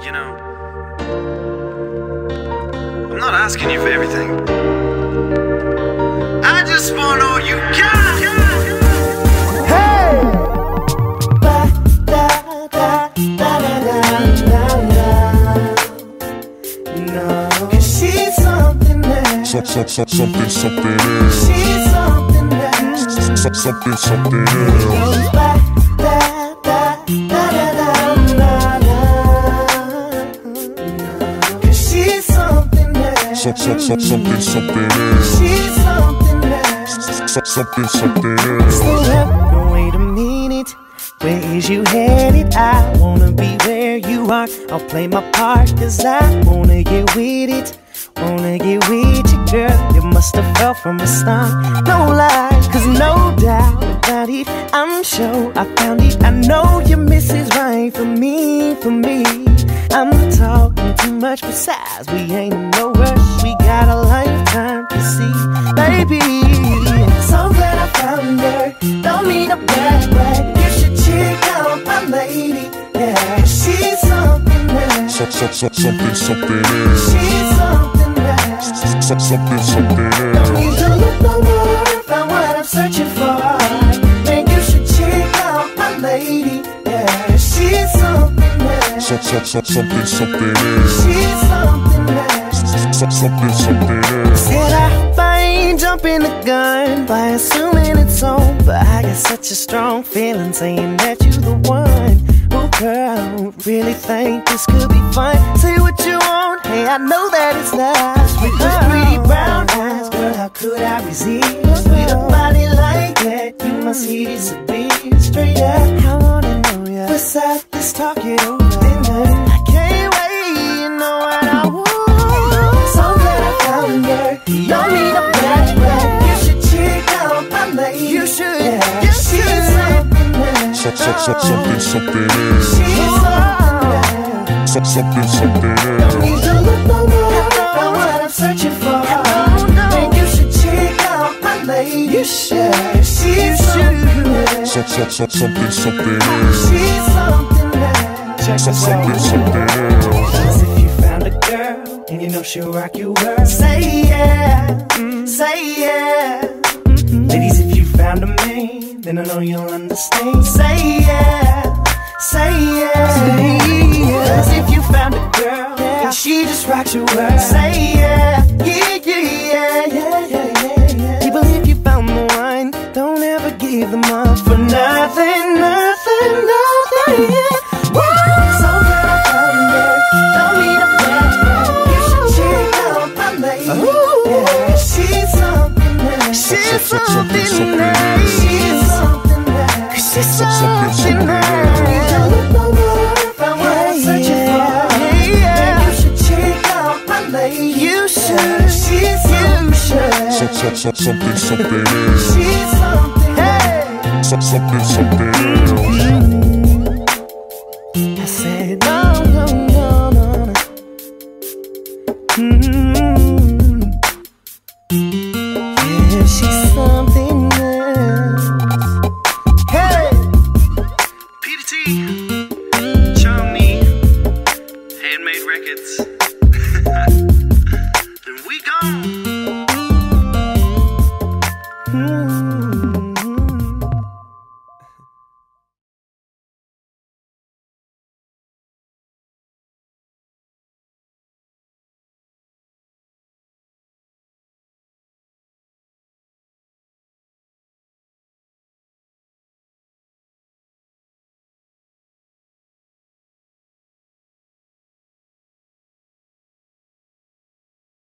You know, I'm not asking you for everything. I just want all you got. Hey! No, 'cause she's something else. Something else. She's something else. Something else. She's something else. Something else. She's something else. Something else. Slow up, wait a minute. Where is you headed? I wanna be where you are. I'll play my part, 'cause I wanna get with it. Wanna get with you, girl. You must have felt from the start. No lie, 'cause no doubt about it, I'm sure I found it. I know your miss is right for me, for me. I'm talking too much, besides we ain't in no rush. We got a lifetime to see, baby. So glad I found her. Don't mean to brag, but you should check out my lady. Yeah, she's something else. Something else. She's something else. Something else. Don't need to look no more, found what I'm searching for. Man, you should check out my lady. Yeah, she's something else. Something else. She's something else. Something else. Said I hope I ain't jumping the gun by assuming it's on, but I got such a strong feeling saying that you the one. Oh girl, really think this could be fun. Say what you want, hey, I know that it's nice. With those pretty brown eyes, girl, how could I resist? With a body like that, you must hit it so big. Straight up, I wanna know ya. What's up, let's talk it over. I can't wait, you know what I want. So glad I found her. Don't need a black, you should check out my lady. You should, yeah, she's something else. Something else. She's Something else. don't need to look no more, found what I'm searching for. Man, you should check out my lady. You should, she's something else. Something else. She's something else. Check this out. Something else. As if you found a girl and you know she'll rock your world. Say yeah, say yeah. Ladies, if you found a man, then I know you'll understand. Say yeah, say yeah, say yeah. As if you found a girl and she just rocks your world. Say yeah, yeah, yeah, yeah, yeah, yeah. People, if you found the one, don't ever give them up for nothing, nothing, nothing. Yeah. So glad I found her. Don't need a bad, you should check out my lady. Yeah, she's something else. She's something else. She's something else. She's something else. You don't look no more, found what I'm searching for. Yeah, you should check out my lady. You should. She's Something else. She's something else. Something else. I said no, no, no, no, no.